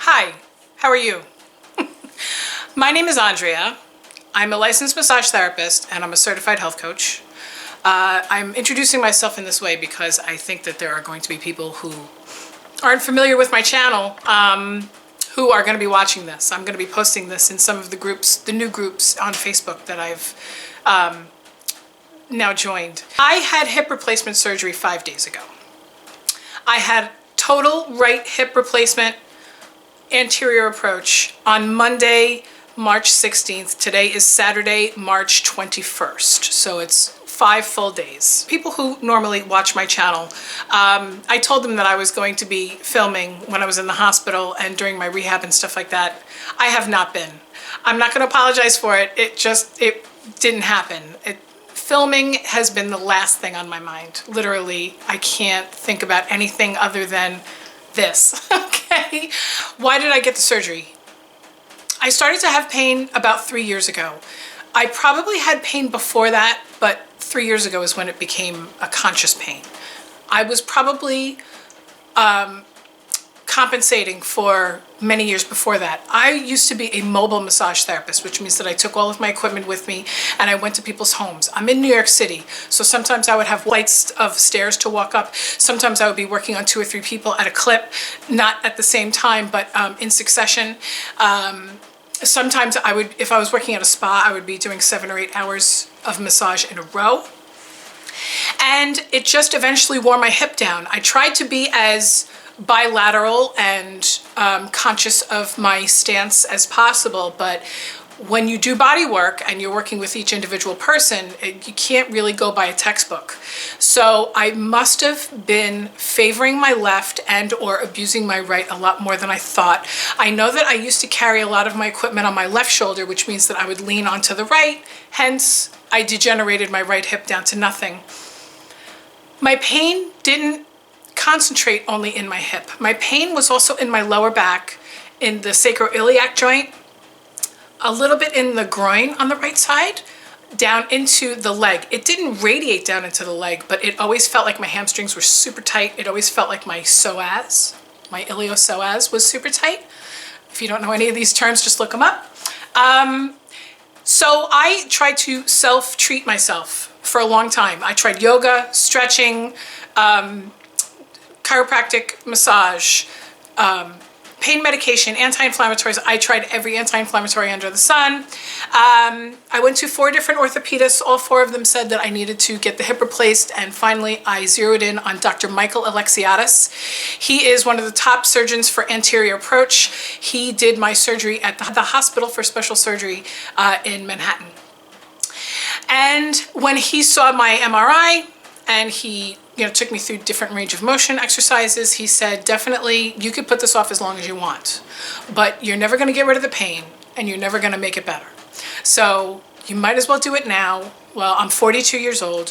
Hi, how are you? My name is Andrea. I'm a licensed massage therapist and I'm a certified health coach. I'm introducing myself in this way because I think that there are going to be people who aren't familiar with my channel who are going to be watching this. I'm going to be posting this in some of the groups, the new groups on Facebook that I've now joined. I had hip replacement surgery 5 days ago. I had total right hip replacement anterior approach on Monday, March 16th. Today is Saturday, March 21st. So it's 5 full days. People who normally watch my channel, I told them that I was going to be filming when I was in the hospital and during my rehab and stuff like that. I have not been. I'm not going to apologize for it. It didn't happen. Filming has been the last thing on my mind. Literally, I can't think about anything other than this, okay? Why did I get the surgery? I started to have pain about 3 years ago. I probably had pain before that, but 3 years ago is when it became a conscious pain. I was probably compensating for many years before that. I used to be a mobile massage therapist, which means that I took all of my equipment with me and I went to people's homes. I'm in New York City, so sometimes I would have flights of stairs to walk up. Sometimes I would be working on 2 or 3 people at a clip, not at the same time, but in succession. Sometimes I would, if I was working at a spa, I would be doing 7 or 8 hours of massage in a row. And it just eventually wore my hip down. I tried to be as bilateral and conscious of my stance as possible, but when you do body work and you're working with each individual person, you can't really go by a textbook. So I must have been favoring my left and or abusing my right a lot more than I thought. I know that I used to carry a lot of my equipment on my left shoulder, which means that I would lean onto the right, hence I degenerated my right hip down to nothing. My pain didn't concentrate only in my hip. My pain was also in my lower back, in the sacroiliac joint, a little bit in the groin on the right side, down into the leg. It didn't radiate down into the leg, but it always felt like my hamstrings were super tight. It always felt like my psoas, my iliopsoas was super tight. If you don't know any of these terms, just look them up. So I tried to self-treat myself for a long time. I tried yoga, stretching, chiropractic massage, pain medication, anti-inflammatories. I tried every anti-inflammatory under the sun. I went to 4 different orthopedists. All 4 of them said that I needed to get the hip replaced, and finally I zeroed in on Dr. Michael Alexiadis. He is one of the top surgeons for anterior approach. He did my surgery at the hospital for special surgery in Manhattan. And when he saw my MRI and he took me through different range of motion exercises, he said, definitely, you could put this off as long as you want, but you're never going to get rid of the pain and you're never going to make it better. So you might as well do it now. Well, I'm 42 years old,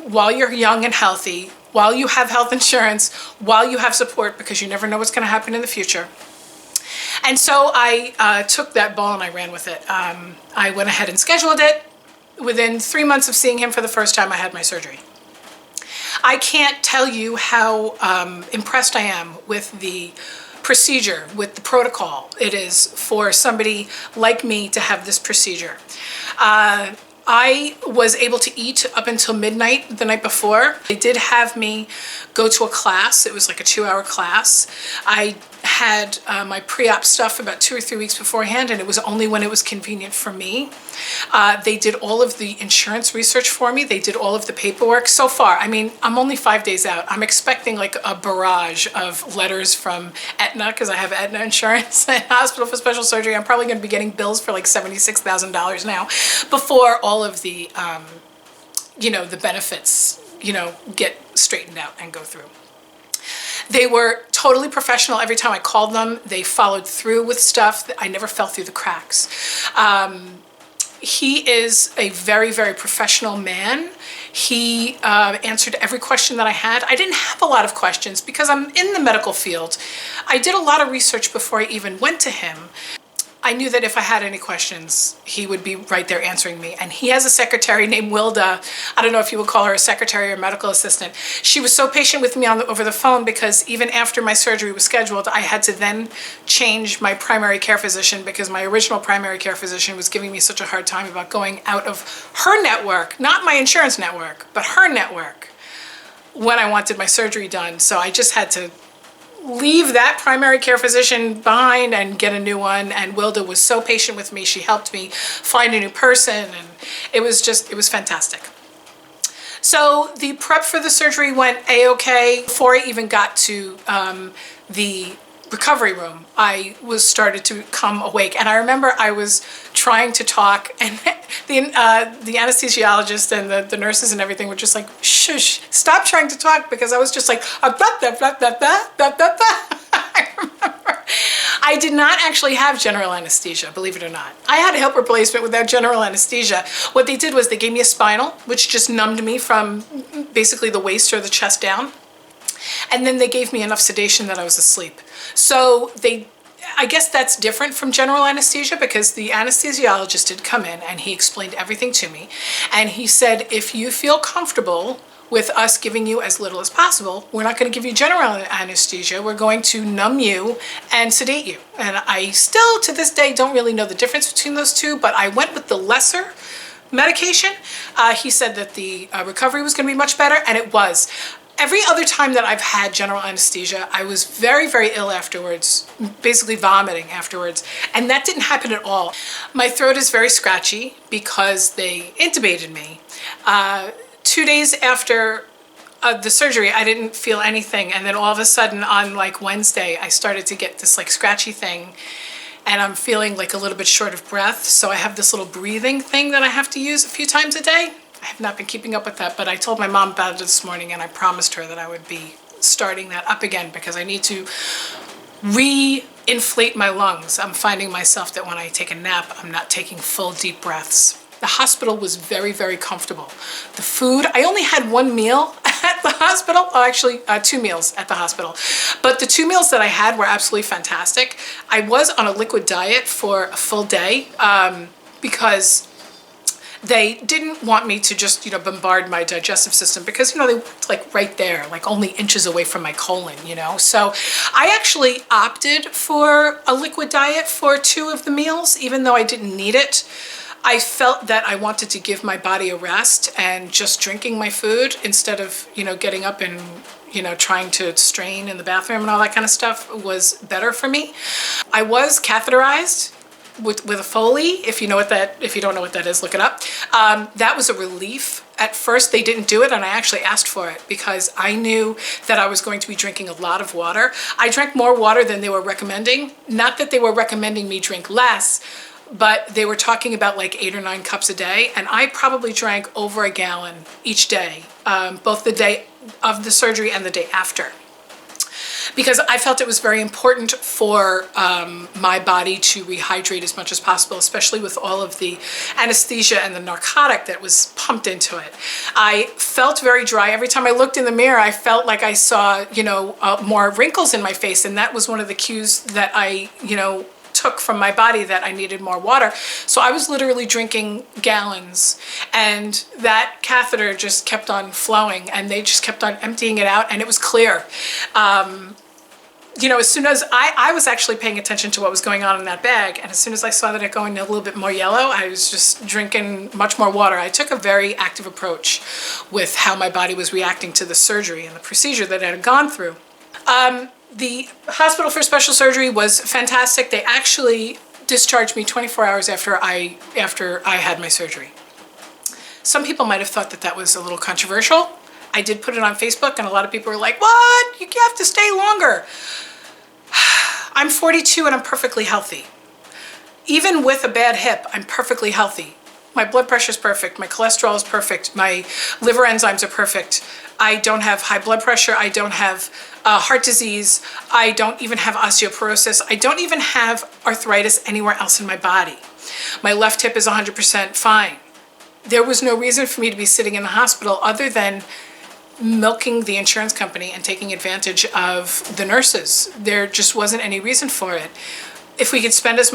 while you're young and healthy, while you have health insurance, while you have support, because you never know what's going to happen in the future. And so I took that ball and I ran with it. I went ahead and scheduled it. Within 3 months of seeing him for the first time, I had my surgery. I can't tell you how impressed I am with the procedure, with the protocol it is for somebody like me to have this procedure. I was able to eat up until midnight the night before. They did have me go to a class. It was like a 2-hour class. I had my pre-op stuff about 2 or 3 weeks beforehand, and it was only when it was convenient for me. They did all of the insurance research for me. They did all of the paperwork. So far, I mean, I'm only 5 days out. I'm expecting like a barrage of letters from Aetna, because I have Aetna insurance and Hospital for Special Surgery. I'm probably going to be getting bills for like $76,000 now before all of the, the benefits, get straightened out and go through. They were totally professional. Every time I called them, they followed through with stuff. I never fell through the cracks. He is a very, very professional man. He answered every question that I had. I didn't have a lot of questions because I'm in the medical field. I did a lot of research before I even went to him. I knew that if I had any questions, he would be right there answering me. And he has a secretary named Wilda. I don't know if you would call her a secretary or medical assistant. She was so patient with me over the phone, because even after my surgery was scheduled, I had to then change my primary care physician, because my original primary care physician was giving me such a hard time about going out of her network, not my insurance network, but her network, when I wanted my surgery done. So I just had to leave that primary care physician behind and get a new one. And Wilda was so patient with me. She helped me find a new person, and it was fantastic. So the prep for the surgery went a-okay. Before I even got to the recovery room, I started to come awake. And I remember I was trying to talk, and the anesthesiologist and the nurses and everything were just like, shush, stop trying to talk, because I was just like, blah, blah, blah, blah, blah, blah, blah. I remember. I did not actually have general anesthesia, believe it or not. I had a hip replacement without general anesthesia. What they did was they gave me a spinal, which just numbed me from basically the waist or the chest down. And then they gave me enough sedation that I was asleep. So I guess that's different from general anesthesia, because the anesthesiologist did come in and he explained everything to me. And he said, if you feel comfortable with us giving you as little as possible, we're not going to give you general anesthesia. We're going to numb you and sedate you. And I still, to this day, don't really know the difference between those two, but I went with the lesser medication. He said that the recovery was going to be much better, and it was. Every other time that I've had general anesthesia, I was very, very ill afterwards, basically vomiting afterwards, and that didn't happen at all. My throat is very scratchy because they intubated me. 2 days after the surgery, I didn't feel anything, and then all of a sudden on like Wednesday, I started to get this like scratchy thing, and I'm feeling like a little bit short of breath, so I have this little breathing thing that I have to use a few times a day. I have not been keeping up with that, but I told my mom about it this morning, and I promised her that I would be starting that up again, because I need to re-inflate my lungs. I'm finding myself that when I take a nap, I'm not taking full deep breaths. The hospital was very, very comfortable. The food, I only had one meal at the hospital. Oh, actually 2 meals at the hospital. But the 2 meals that I had were absolutely fantastic. I was on a liquid diet for a full day because they didn't want me to just, bombard my digestive system, because, they were like right there, like only inches away from my colon, So I actually opted for a liquid diet for 2 of the meals, even though I didn't need it. I felt that I wanted to give my body a rest, and just drinking my food instead of, getting up and, trying to strain in the bathroom and all that kind of stuff was better for me. I was catheterized with a Foley. If you don't know what that is, look it up. That was a relief. At first they didn't do it, and I actually asked for it because I knew that I was going to be drinking a lot of water. I drank more water than they were recommending. Not that they were recommending me drink less, but they were talking about like 8 or 9 cups a day, and I probably drank over a gallon each day, both the day of the surgery and the day after, because I felt it was very important for my body to rehydrate as much as possible, especially with all of the anesthesia and the narcotic that was pumped into it. I felt very dry. Every time I looked in the mirror, I felt like I saw, more wrinkles in my face, and that was one of the cues that I, took from my body, that I needed more water. So I was literally drinking gallons, and that catheter just kept on flowing, and they just kept on emptying it out, and it was clear. As soon as I was actually paying attention to what was going on in that bag, and as soon as I saw that it going a little bit more yellow, I was just drinking much more water. I took a very active approach with how my body was reacting to the surgery and the procedure that I had gone through. The hospital for special surgery was fantastic. They actually discharged me 24 hours after I had my surgery. Some people might have thought that that was a little controversial. I did put it on Facebook, and a lot of people were like, what? You have to stay longer. I'm 42 and I'm perfectly healthy. Even with a bad hip, I'm perfectly healthy. My blood pressure is perfect. My cholesterol is perfect. My liver enzymes are perfect. I don't have high blood pressure. I don't have heart disease. I don't even have osteoporosis. I don't even have arthritis anywhere else in my body. My left hip is 100% fine. There was no reason for me to be sitting in the hospital other than milking the insurance company and taking advantage of the nurses. There just wasn't any reason for it. If we could spend as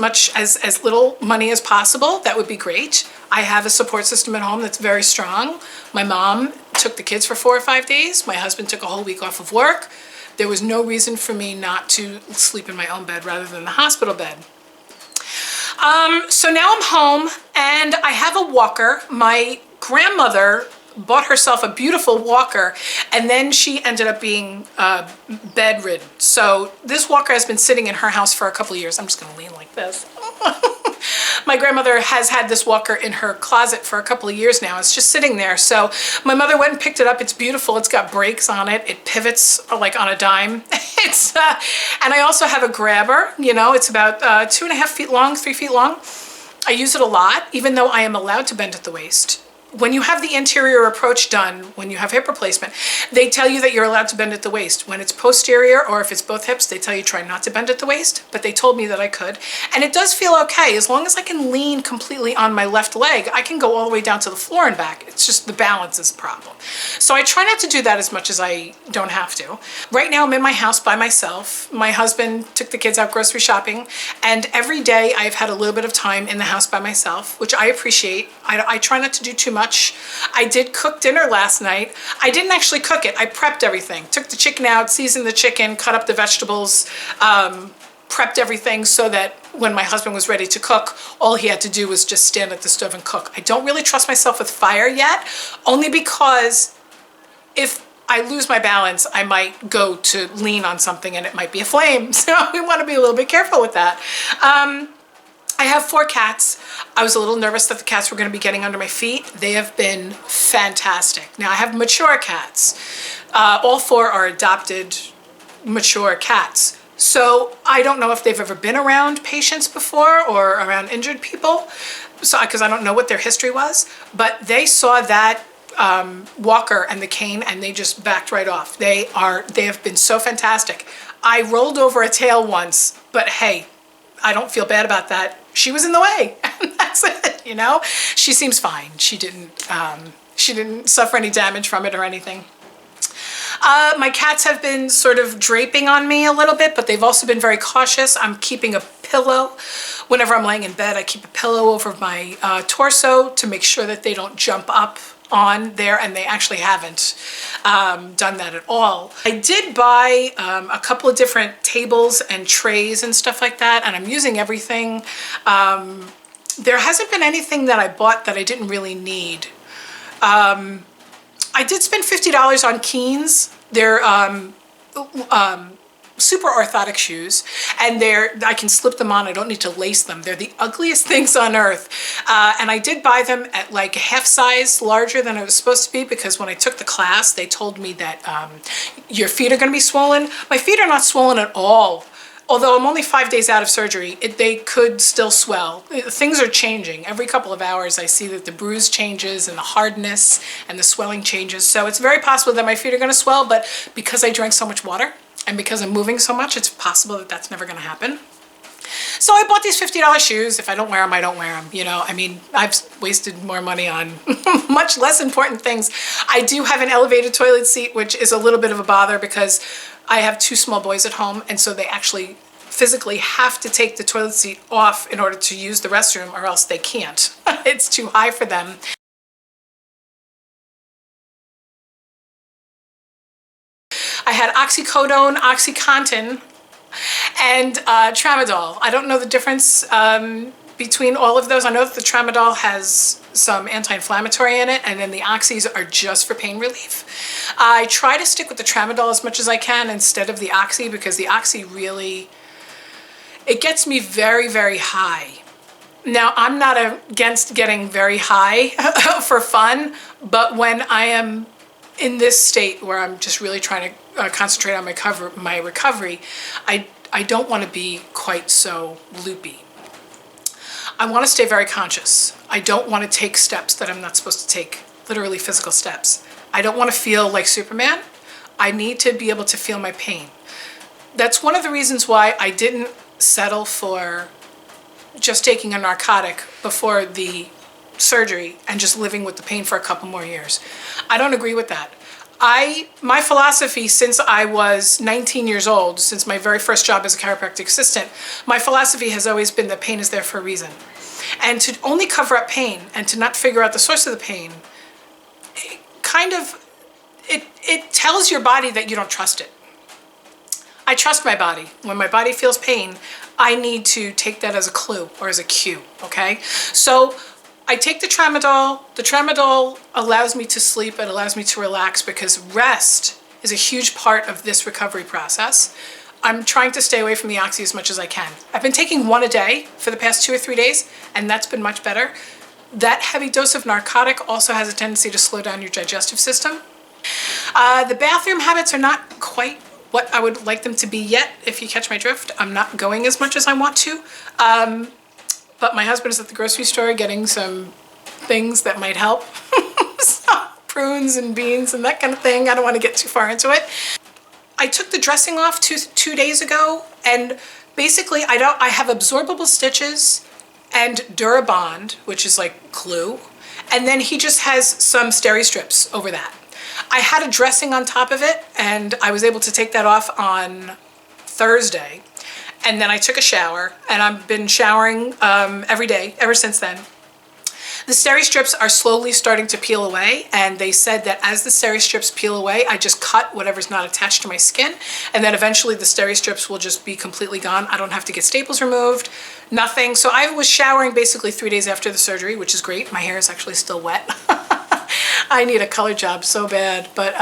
little money as possible, that would be great. I have a support system at home that's very strong. My mom took the kids for 4 or 5 days. My husband took a whole week off of work. There was no reason for me not to sleep in my own bed rather than the hospital bed. So now I'm home and I have a walker. My grandmother bought herself a beautiful walker, and then she ended up being bedridden. So this walker has been sitting in her house for a couple of years. I'm just gonna lean like this. My grandmother has had this walker in her closet for a couple of years now. It's just sitting there. So my mother went and picked it up. It's beautiful. It's got brakes on it. It pivots like on a dime. And I also have a grabber. You know, it's about 2.5 feet long, 3 feet long. I use it a lot, even though I am allowed to bend at the waist. When you have the anterior approach done, when you have hip replacement, they tell you that you're allowed to bend at the waist. When it's posterior, or if it's both hips, they tell you try not to bend at the waist, but they told me that I could. And it does feel okay. As long as I can lean completely on my left leg, I can go all the way down to the floor and back. It's just the balance is a problem. So I try not to do that as much as I don't have to. Right now I'm in my house by myself. My husband took the kids out grocery shopping, and every day I've had a little bit of time in the house by myself, which I appreciate. I try not to do too much. I did cook dinner last night. I didn't actually cook it. I prepped everything. Took the chicken out, seasoned the chicken, cut up the vegetables, prepped everything so that when my husband was ready to cook, all he had to do was just stand at the stove and cook. I don't really trust myself with fire yet, only because if I lose my balance, I might go to lean on something and it might be a flame. So we want to be a little bit careful with that. I have 4 cats. I was a little nervous that the cats were going to be getting under my feet. They have been fantastic. Now I have mature cats. All 4 are adopted mature cats. So I don't know if they've ever been around patients before or around injured people, so because I don't know what their history was, but they saw that walker and the cane and they just backed right off. They have been so fantastic. I rolled over a tail once, but hey, I don't feel bad about that. She was in the way, and that's it, you know? She seems fine. She didn't suffer any damage from it or anything. My cats have been sort of draping on me a little bit, but they've also been very cautious. I'm keeping a pillow. Whenever I'm laying in bed, I keep a pillow over my torso to make sure that they don't jump up on there, and they actually haven't done that at all. I did buy a couple of different tables and trays and stuff like that, and I'm using everything. There hasn't been anything that I bought that I didn't really need. I did spend $50 on Keens. They're super orthotic shoes, and I can slip them on. I don't need to lace them. They're the ugliest things on earth. And I did buy them at like half size larger than it was supposed to be, because when I took the class, they told me that your feet are going to be swollen. My feet are not swollen at all. Although I'm only 5 days out of surgery, they could still swell. Things are changing. Every couple of hours I see that the bruise changes and the hardness and the swelling changes. So it's very possible that my feet are going to swell, but because I drank so much water and because I'm moving so much, it's possible that that's never going to happen. So I bought these $50 shoes. If I don't wear them, I don't wear them. You know, I mean, I've wasted more money on much less important things. I do have an elevated toilet seat, which is a little bit of a bother because I have 2 small boys at home, and so they actually physically have to take the toilet seat off in order to use the restroom, or else they can't. It's too high for them. I had oxycodone, OxyContin, and tramadol. I don't know the difference between all of those. I know that the tramadol has some anti-inflammatory in it, and then the oxys are just for pain relief. I try to stick with the tramadol as much as I can instead of the oxy, because the oxy really, it gets me very, very high. Now, I'm not against getting very high for fun, but when I am in this state where I'm just really trying to concentrate on my recovery, I don't want to be quite so loopy. I want to stay very conscious. I don't want to take steps that I'm not supposed to take, literally physical steps. I don't want to feel like Superman. I need to be able to feel my pain. That's one of the reasons why I didn't settle for just taking a narcotic before the surgery and just living with the pain for a couple more years. I don't agree with that. My philosophy since I was 19 years old, since my very first job as a chiropractic assistant, my philosophy has always been that pain is there for a reason. And to only cover up pain and to not figure out the source of the pain, it tells your body that you don't trust it. I trust my body. When my body feels pain, I need to take that as a clue or as a cue, okay? So I take the tramadol. The tramadol allows me to sleep. It allows me to relax because rest is a huge part of this recovery process. I'm trying to stay away from the oxy as much as I can. I've been taking one a day for the past 2 or 3 days, and that's been much better. That heavy dose of narcotic also has a tendency to slow down your digestive system. The bathroom habits are not quite what I would like them to be yet, if you catch my drift. I'm not going as much as I want to. But my husband is at the grocery store getting some things that might help. Some prunes and beans and that kind of thing. I don't want to get too far into it. I took the dressing off 2 days ago, and basically I have absorbable stitches and Durabond, which is like glue, and then he just has some steri strips over that. I had a dressing on top of it, and I was able to take that off on Thursday. And then I took a shower, and I've been showering every day ever since then. The steri strips are slowly starting to peel away, and they said that as the steri strips peel away, I just cut whatever's not attached to my skin, and then eventually the steri strips will just be completely gone. I don't have to get staples removed, nothing. So I was showering basically 3 days after the surgery, which is great. My hair is actually still wet. I need a color job so bad, but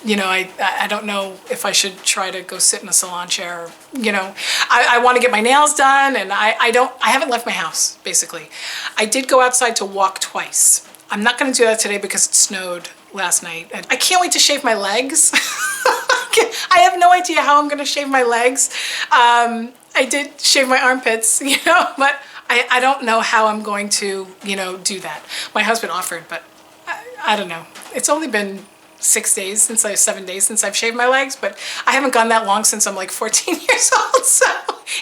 you know, I don't know if I should try to go sit in a salon chair. You know, I want to get my nails done, and I haven't left my house, basically. I did go outside to walk twice. I'm not going to do that today because it snowed last night. And I can't wait to shave my legs. I have no idea how I'm going to shave my legs. I did shave my armpits, you know, but I don't know how I'm going to, you know, do that. My husband offered, but I don't know. It's only been 7 days since I've shaved my legs, but I haven't gone that long since I'm like 14 years old. So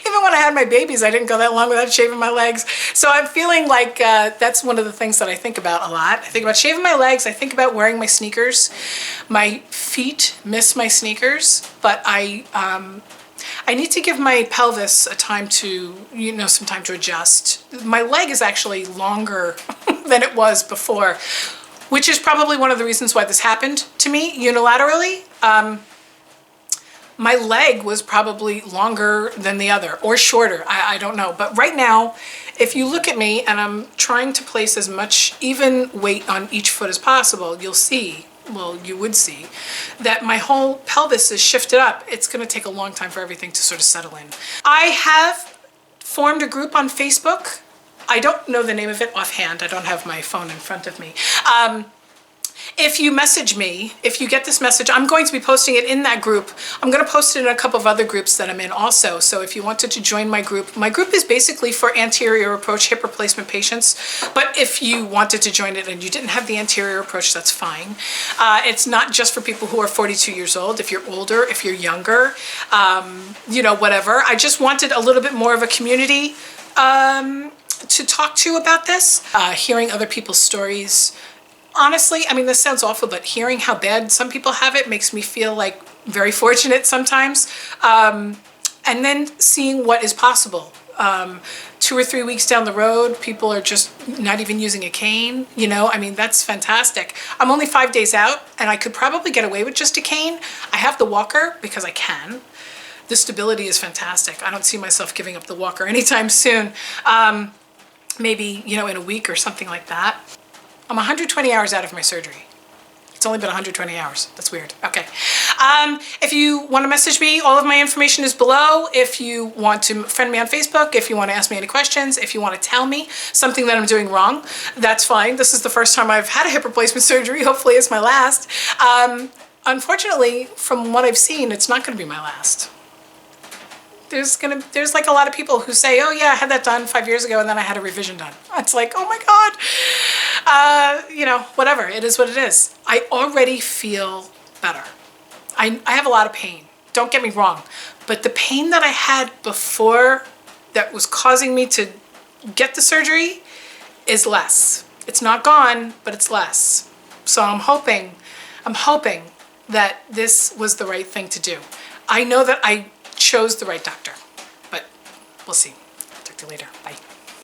even when I had my babies, I didn't go that long without shaving my legs. So I'm feeling like that's one of the things that I think about a lot. I think about shaving my legs. I think about wearing my sneakers. My feet miss my sneakers, but I need to give my pelvis a time to, you know, some time to adjust. My leg is actually longer than it was before, which is probably one of the reasons why this happened to me unilaterally. My leg was probably longer than the other, or shorter, I don't know. But right now, if you look at me and I'm trying to place as much even weight on each foot as possible, you'll see, well, you would see, that my whole pelvis is shifted up. It's gonna take a long time for everything to sort of settle in. I have formed a group on Facebook. I don't know the name of it offhand. I don't have my phone in front of me. If you message me, if you get this message, I'm going to be posting it in that group. I'm going to post it in a couple of other groups that I'm in also. So if you wanted to join my group is basically for anterior approach hip replacement patients. But if you wanted to join it and you didn't have the anterior approach, that's fine. It's not just for people who are 42 years old. If you're older, if you're younger, you know, whatever. I just wanted a little bit more of a community to talk to about this, hearing other people's stories. Honestly, I mean, this sounds awful, but hearing how bad some people have it makes me feel like very fortunate sometimes. And then seeing what is possible. 2 or 3 weeks down the road, people are just not even using a cane, you know? I mean, that's fantastic. I'm only 5 days out, and I could probably get away with just a cane. I have the walker because I can. The stability is fantastic. I don't see myself giving up the walker anytime soon. Maybe, you know, in a week or something like that. I'm 120 hours out of my surgery. It's only been 120 hours. That's weird. Okay. If you want to message me, all of my information is below. If you want to friend me on Facebook, if you want to ask me any questions, if you want to tell me something that I'm doing wrong, that's fine. This is the first time I've had a hip replacement surgery. Hopefully it's my last. Unfortunately, from what I've seen, it's not going to be my last. There's like a lot of people who say, oh yeah, I had that done 5 years ago and then I had a revision done. It's like, oh my God, you know, whatever, it is what it is. I already feel better. I have a lot of pain, don't get me wrong, but the pain that I had before that was causing me to get the surgery is less. It's not gone, but it's less. So I'm hoping I'm hoping that this was the right thing to do. I know that I chose the right doctor, but we'll see. Talk to you later. Bye.